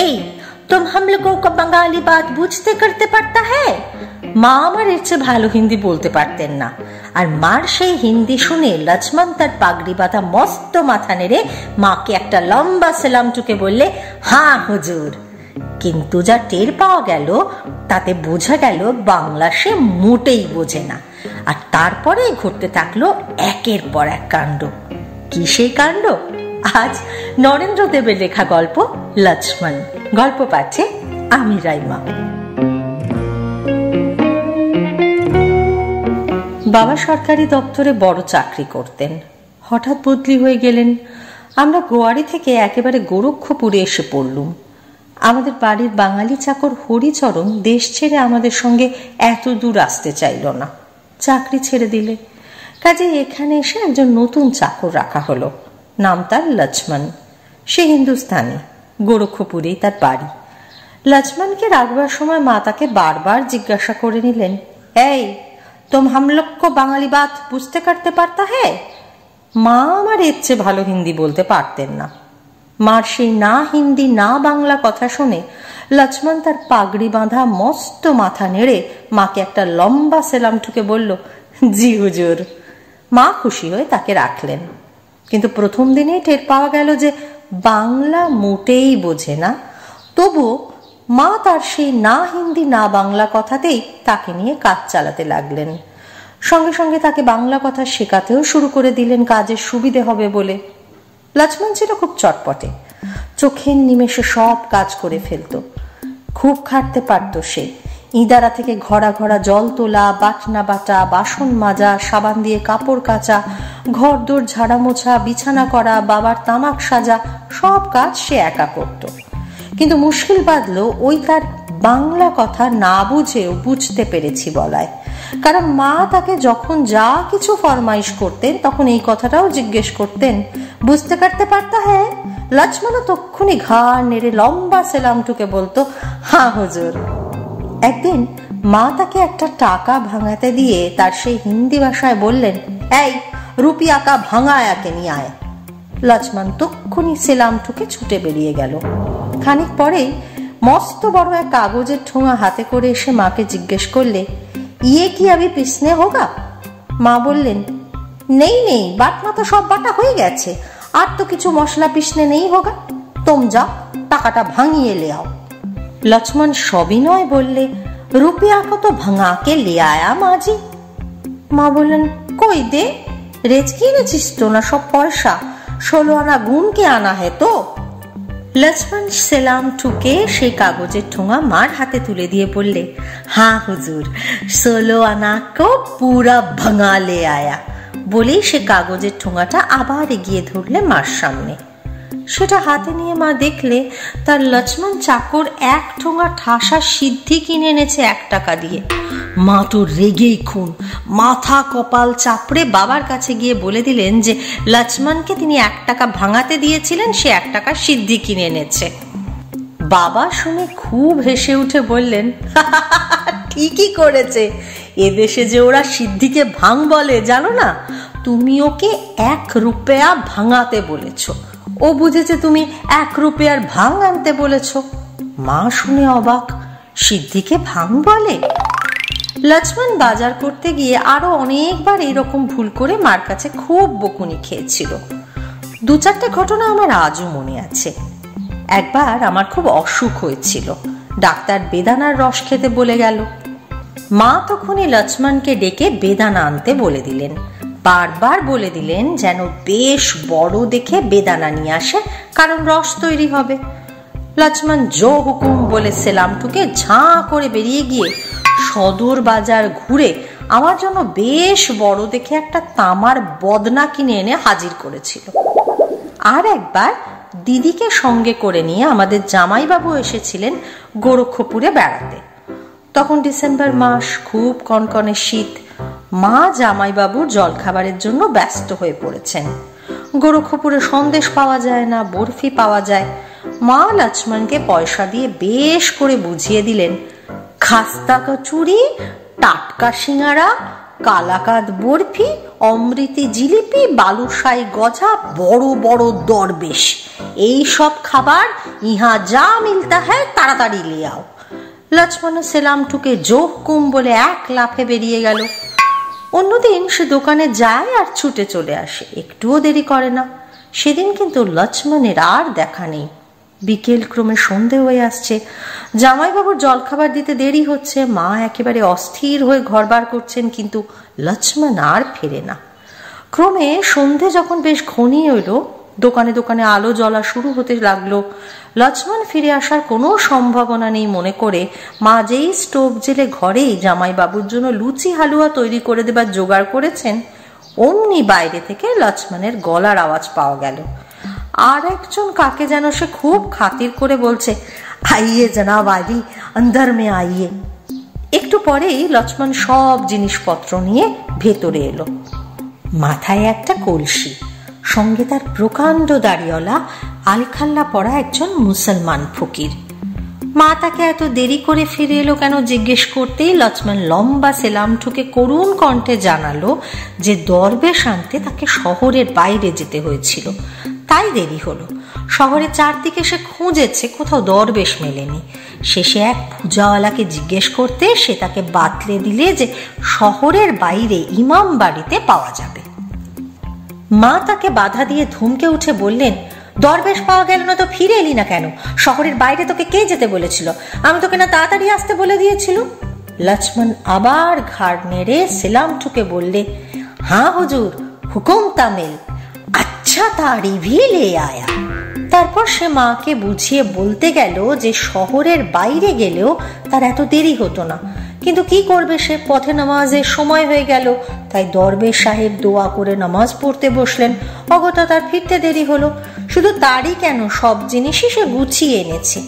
এই तुम हम लोगों को बंगाली बात बुझते करते पड़ता है। মা আমার এর চেয়ে ভালো হিন্দি বলতে পারতেন না, আর মার সেই হিন্দি শুনে লক্ষ্মণ তার পাগড়ি বাঁধা মস্ত মাথা নেড়ে মাকে একটা লম্বা সেলাম টুকে বললে, হ্যাঁ হুজুর। কিন্তু যা টের পাওয়া গেল তাতে বোঝা গেল বাংলা সে মোটেই বোঝে না। আর তারপরে ঘটতে থাকলো একের পর এক কাণ্ড। কি সেই কাণ্ড? আজ নরেন্দ্র দেবের লেখা গল্প লক্ষ্মণ। গল্প পাঠে আমি রাইমা। বাবা সরকারি দপ্তরে বড় চাকরি করতেন, হঠাৎ বদলি হয়ে গেলেন। আমরা গোয়ারি থেকে একেবারে গোরক্ষপুরে এসে পড়লুম। আমাদের বাড়ির বাঙালি চাকর হরিচরণ দেশ ছেড়ে আমাদের সঙ্গে এত দূর আসতে চাইল না, চাকরি ছেড়ে দিলে। কাজে এখানে এসে একজন নতুন চাকর রাখা হলো, নাম তার লক্ষ্মণ। সে হিন্দুস্তানি, গোরক্ষপুরেই তার বাড়ি। লক্ষ্মণকে রাখবার সময় মা তাকে বারবার জিজ্ঞাসা করে নিলেন, এই तुम हम लोग को বাঙালি বাত বুঝতে করতে পারতা है। মা আমার এর চেয়ে ভালো হিন্দি বলতে পারতেন না। মার সেই না হিন্দি না বাংলা কথা শুনে লক্ষ্মণ তার পাগড়ি বাঁধা মস্ত মাথা নেড়ে মাকে একটা লম্বা সেলাম ঠুকে বলল, জি হুজুর। মা খুশি হয়ে তাকে রাখলেন। কিন্তু প্রথম দিনেই টের পাওয়া গেল যে বাংলা মোটেই বোঝে না। তবু মা তার সেই না হিন্দি না বাংলা কথাতেই তাকে নিয়ে কাজ চালাতে লাগলেন। সঙ্গে সঙ্গে তাকে বাংলা কথা শেখাতেও শুরু করে দিলেন, কাজের সুবিধে হবে বলে। লক্ষ্মণ ছিল খুব চটপটে, চোখের নিমেষে সব কাজ করে ফেলত। খুব খাটতে পারত সে। ইঁদারা থেকে ঘড়া ঘড়া জল তোলা, বাটনা বাটা, বাসন মাজা, সাবান দিয়ে কাপড় কাচা, ঘর দোর ঝাড়া মোছা, বিছানা করা, বাবার তামাক সাজা, সব কাজ সে একা করত। কিন্তু মুশকিল বাঁধলো ওই তার বাংলা কথা না বুঝেও বুঝতে পেরেছি বলায়। কারণ মা তাকে যখন যা কিছু ফরমাইশ করতেন তখন এই কথাটাও জিজ্ঞেস করতেন, বুঝতে করতে পারতা হ্যাঁ। লক্ষ্মণ তক্ষুনি ঘাড় নেড়ে লম্বা সেলাম টুকে বলতো, হ্যাঁ হুজুর। একদিন মা তাকে একটা টাকা ভাঙাতে দিয়ে তার সেই হিন্দি ভাষায় বললেন, এই রুপিয়া কা ভাঙায়াকে নিয়ে আয়। লক্ষ্মণ তক্ষুনি সেলাম টুকে ছুটে বেরিয়ে গেল। খানিক পরেই মস্ত বড় এক কাগজের ঠোঙা হাতে করে এসে মাকে জিজ্ঞেস করলে, ইয়ে কি আবি পিসনে হোগা। মা বললেন, নেই নেই, বাটনা তো সব বাটা হয়ে গেছে, আর তো কিছু মশলা পিসনে নেই হোগা, তোম যাও টাকাটা ভাঙিয়ে লে আও। লক্ষ্মণ সবিনয় বললে, রুপিয়া কত ভাঙাকে লে আয়া মাজি। মা বললেন, কই দে, রেজকি এনেছিস তো না সব পয়সা, 16 আনা গুণ কে আনা হে তো। লক্ষ্মণ সেলাম ঠুকে সেই কাগজের ঠোঙা মার হাতে তুলে দিয়ে বললে, হ্যাঁ হুজুর, 16 আনা কো পুরা ভাঙা লে আয়া। বলেই সে কাগজের ঠোঙাটা আবার এগিয়ে ধরলে মার সামনে। সেটা হাতে নিয়ে মা দেখলে তার লক্ষ্মণ চাকর এক ঠোঙা ঠাসা সিদ্ধি কিনে এনেছে 1 টাকা দিয়ে। মা তো রেগেই খুন, মাথা কপাল চাপড়ে বাবার কাছে গিয়ে বলে দিলেন যে লক্ষ্মণকে তিনি 1 টাকা ভাঙাতে দিয়েছিলেন, সে 1 টাকা সিদ্ধি কিনে এনেছে। বাবা শুনে খুব হেসে উঠে বললেন, ঠিকই করেছে, এদেশে যে ওরা সিদ্ধিকে ভাঙ বলে জানো না, তুমি ওকে 1 রুপিয়া ভাঙাতে বলেছ, ও বুঝেছে তুমি 1 রুপিয়ার ভাঙ আনতে বলেছ। মা শুনে অবাক, সিদ্ধিকে ভাঙ বলে? লক্ষ্মণ বাজার করতে গিয়ে আরো অনেকবার এইরকম ভুল করে মার কাছে খুব বকুনি খেয়েছিল। 2-4টে ঘটনা আমার আজও মনে আছে। একবার আমার খুব অসুখ হয়েছিল, ডাক্তার বেদানার রস খেতে বলে গেল। মা তখনই লক্ষ্মণকে ডেকে বেদানা আনতে বলে দিলেন। বারবার বলে দিলেন যেন বেশ বড় দেখে বেদানা নিয়ে আসে, কারণ রস তৈরি হবে। লক্ষ্মণ জো হুকুম বলে সেলামটুকে ঝাঁ করে বেরিয়ে গিয়ে সদর বাজার ঘুরে আমার জন্য বেশ বড় দেখে একটা তামার বদনা কিনে এনে হাজির করেছিল। আর একবার দিদিকে সঙ্গে করে নিয়ে আমাদের জামাইবাবু এসেছিলেন গোরক্ষপুরে বেড়াতে। তখন ডিসেম্বর মাস, খুব কনকনে শীত। মা জামাইবাবুর জলখাবারের জন্য ব্যস্ত হয়ে পড়েছেন। গোরক্ষপুরে সন্দেশ পাওয়া যায় না, বরফি পাওয়া যায়। মা লক্ষ্মণকে পয়সা দিয়ে বেশ করে বুঝিয়ে দিলেন, খাস্তা কচুরি, টাটকা সিঙ্গারা, কালাকাদ বরফি, অমৃতি জিলিপি, বালুশাই গজা, বড় বড় দরবেশ, এই সব খাবার ইহা যা মিলতা হ্যায় তাড়াতাড়ি লে আও। লক্ষ্মণ সেলামটুকে জো হুকুম বলে এক লাফে বেরিয়ে গেল। অন্যদিন সে দোকানে যায় আর ছুটে চলে আসে, একটুও দেরি করে না। সেদিন কিন্তু লক্ষ্মণের আর দেখা নেই। বিকেল ক্রমে সন্ধে হয়ে আসছে, জামাইবাবুর জলখাবার দিতে দেরি হচ্ছে, মা একেবারে অস্থির হয়ে ঘর বার করছেন, কিন্তু লক্ষ্মণ আর ফেরে না। ক্রমে সন্ধে যখন বেশ ঘনিয়ে এলো, দোকানে দোকানে আলো জ্বলা শুরু হতে লাগলো। লক্ষ্মণ ফিরে আসার কোনো সম্ভাবনা নেই মনে করে মা যেই স্টোভ জেলে ঘরেই জামাইবাবুর জন্য লুচি হালুয়া তৈরি করে দেবার জোগাড় করেছেন, অমনি বাইরে থেকে লক্ষ্মণের গলার আওয়াজ পাওয়া গেল। আর একজন কাকে যেন সে খুব খাতির করে বলছে, আইয়ে জনাব আলী, অন্দর মে আইয়ে। একটু পরেই লক্ষ্মণ সব জিনিসপত্র নিয়ে ভেতরে এলো। মাথায় একটা কলসি, সঙ্গে তার প্রকাণ্ড দাড়িওয়ালা আলখাল্লা পরা একজন মুসলমান ফকির। মা তাকে এত দেরি করে ফিরে এলো কেন জিজ্ঞেস করতেই লক্ষ্মণ লম্বা সেলামটুকে করুণ কণ্ঠে জানালো যে দরবেশ আনতে তাকে শহরের বাইরে যেতে হয়েছিল, তাই দেরি হলো। শহরের চারদিকে সে খুঁজেছে, কোথাও দরবেশ মেলেনি। শেষে এক পূজাওয়ালাকে জিজ্ঞেস করতে সে তাকে বাতলে দিলে যে শহরের বাইরে ইমাম বাড়িতে পাওয়া যাবে। মা তাকে বাধা দিয়ে ধমকে উঠে বললেন, দরবেশ পাওয়া গেল না তো ফিরে এলি না কেন? শহরের বাইরে তোকে কে যেতে বলেছিল? আমি তোকে না তাড়াতাড়ি আসতে বলে দিয়েছিল? লক্ষ্মণ আবার ঘাড় নেড়ে সেলামটুকে বললে, হ্যাঁ হুজুর, হুকুম তামিল, আচ্ছা তাড়ি ভি লে আয়া। তারপর সে মাকে বুঝিয়ে বলতে গেল যে শহরের বাইরে গেলেও তার এত দেরি হতো না, কিন্তু কি করবে সে, পথে নামাজের সময় হয়ে গেল। তাই দরবেশ সাহেব দোয়া করে নামাজ পড়তে বসলেন, অগত্যা তার ফিরতে দেরি হলো। শুধু তারই কেন, সব জিনিসই সে গুছিয়ে এনেছে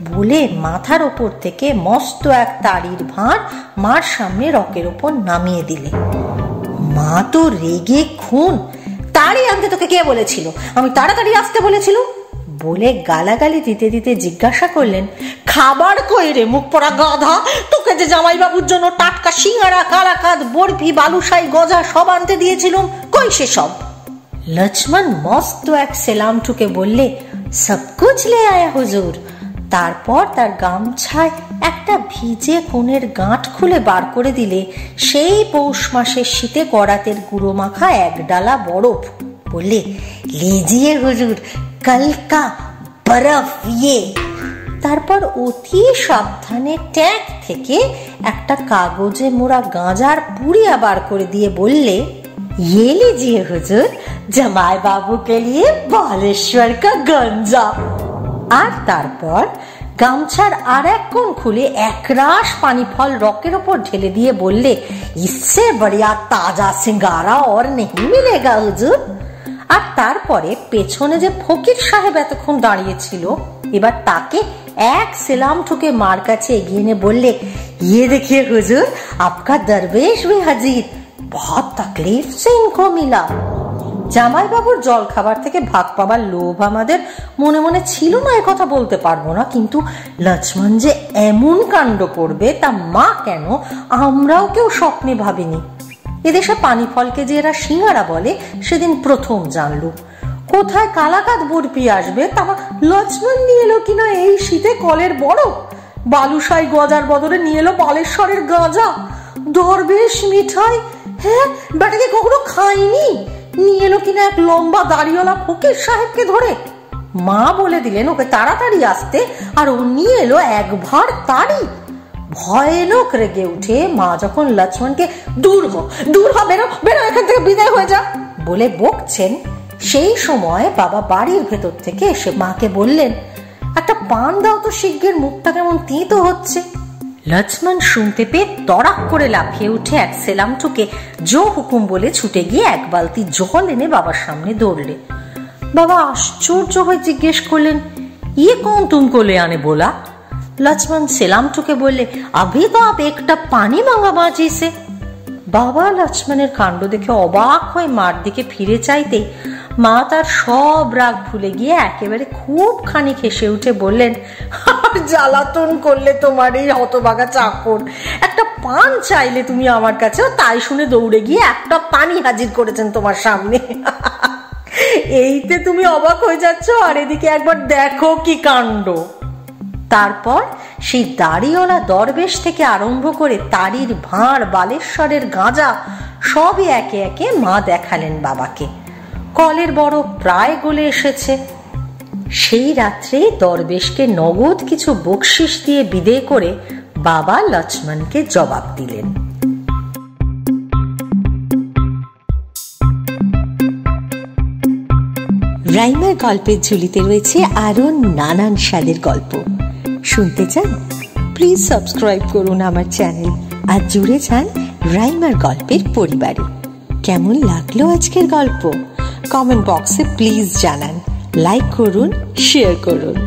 বলে মাথার ওপর থেকে মস্ত এক তাড়ির ভাঁড় মার সামনে রকের ওপর নামিয়ে দিলে। মা তো রেগে খুন, তাড়ি আনতে তোকে কে বলেছিল? আমি তাড়াতাড়ি আসতে বলেছিল বলে গালাগালি দিতে দিতে জিজ্ঞাসা করলেন, খাবার কই রে মুখ পড়া গাধা? তোকে যে জামাইবাবুর জন্য টাটকা সিঙ্গারা, কালাকাদ বরফি, বালুশাই গজা সব আনতে দিয়েছিলাম, কই সে সব? লক্ষ্মণ মস্ত এক সেলামটুকে বললে, সব কুছ লে আয়া হুজুর। তারপর তার গামছায় একটা ভিজে কোণের গাঁট খুলে বার করে দিলে সেই পৌষ মাসের শীতে করাতের গুঁড়ো মাখা এক ডালা বরফ। বললে, लीजिए হুজুর, कल का बर्फ ये। তারপর অতি সাবধানে ট্যাঙ্ক থেকে একটা কাগজে মোড়া গাঁজার পুড়িয়া বার করে দিয়ে বললে, ये लीजिए হুজুর, জামাই বাবু কে লিয়ে বালেশ্বর কা গঞ্জা। আর তারপর গামছার আর এক কোণ খুলে একরাশ পানি ফল রকের ওপর ঢেলে দিয়ে বললে, ইসসে বড়িয়া তাজা সিঙ্গারা और नहीं मिलेगा হুজুর। আর তারপরে পেছনে যে ফকির সাহেব এতক্ষণ দাঁড়িয়েছিল, এবার তাকে এক সেলামটুকে মার কাছে এগিয়ে এনে বললে, ये देखिए হুজুর, आपका दरवेश भी हाजिर, बहुत तकलीफ से इनको मिला। জামাইবাবুর জল খাবার থেকে ভাগ পাবার লোভ আমাদের মনে মনে ছিল না, এ কথা বলতে পারবো না, কিন্তু লক্ষ্মণ যে এমন কাণ্ড করবে তা মা কেন আমরাও কেউ স্বপ্নে ভাবিনি। এদেশে পানি ফলকে যে এরা সিঙ্গারা বলে সেদিন প্রথম জানলু। কোথায় কালাকাদ বরফি আসবে তা লক্ষ্মণ নিয়ে এলো কিনা এই শীতে কলের বরফ, বালুশাই গজার বদলে নিয়ে এলো বালেশ্বরের গাঁজা, দরবেশ মিঠাই, হ্যাঁ বেটাকে কখনো খাইনি, নিয়ে এলো কিনা এক লম্বা দাড়িওয়ালা ফকির সাহেবকে ধরে। মা বলে দিলেন ওকে তাড়াতাড়ি আসতে, আর ও নিয়ে এলো এক ভাঁড় তাড়ি। ভয়ানক রেগে উঠে মা যখন লক্ষ্মণকে দূর হ, বেরো বেরো, এখান থেকে বিদায় হয়ে যা বলে বকছেন, সেই সময় বাবা বাড়ির ভেতর থেকে এসে মাকে বললেন, একটা পান দাও তো শিগগির, মুখটা কেমন তিতো হচ্ছে। লক্ষ্মণ শুনতে পেয়ে তড়াক করে লাফিয়ে উঠে এক সেলামটুকে জো হুকুম বলে ছুটে গিয়ে এক বালতি জল এনে বাবার সামনে দৌড়লে। বাবা আশ্চর্য হয়ে জিজ্ঞেস করলেন, ইয়ে কौन तुमको ले आने बोला? लक्ष्मण সেলামটুকে বললে, अभी तो आप एक टप पानी मांगा बाजी से। বাবা লক্ষ্মণের কাণ্ড দেখে অবাক হয়ে মার দিকে ফিরে চাইতে মা তার সব রাগ ভুলে গিয়ে একেবারে খুব খানিক হেসে উঠে বললেন, জ্বালাতন করলে তোমার এই হতভাগা চাকর, একটা পান চাইলে তুমি আমার কাছে, তাই শুনে দৌড়ে গিয়ে একটা পানি হাজির করেছেন তোমার সামনে। এইতে তুমি অবাক হয়ে যাচ্ছ, আর এদিকে একবার দেখো কি কাণ্ড। তারপর সেই দাড়িওয়ালা দরবেশ থেকে আরম্ভ করে তারির ভাঁড়, বালেশ্বরের গাঁজা সবই একে একে মা দেখালেন বাবাকে। কলের বরফ প্রায় গলে এসেছে। সেই রাত্রে দরবেশকে নগদ কিছু বকশিস দিয়ে বিদেয় করে বাবা লক্ষ্মণকে জবাব দিলেন। রাইমার গল্পের ঝুলিতে রয়েছে আরো নানান স্বাদের গল্প। শুনতে চান? প্লিজ সাবস্ক্রাইব করুন আমার চ্যানেল আর জুড়ে যান রাইমার গল্পের পরিবারে। কেমন লাগলো আজকের গল্প? কমেন্ট বক্সে প্লিজ জানান, লাইক করুন, শেয়ার করুন।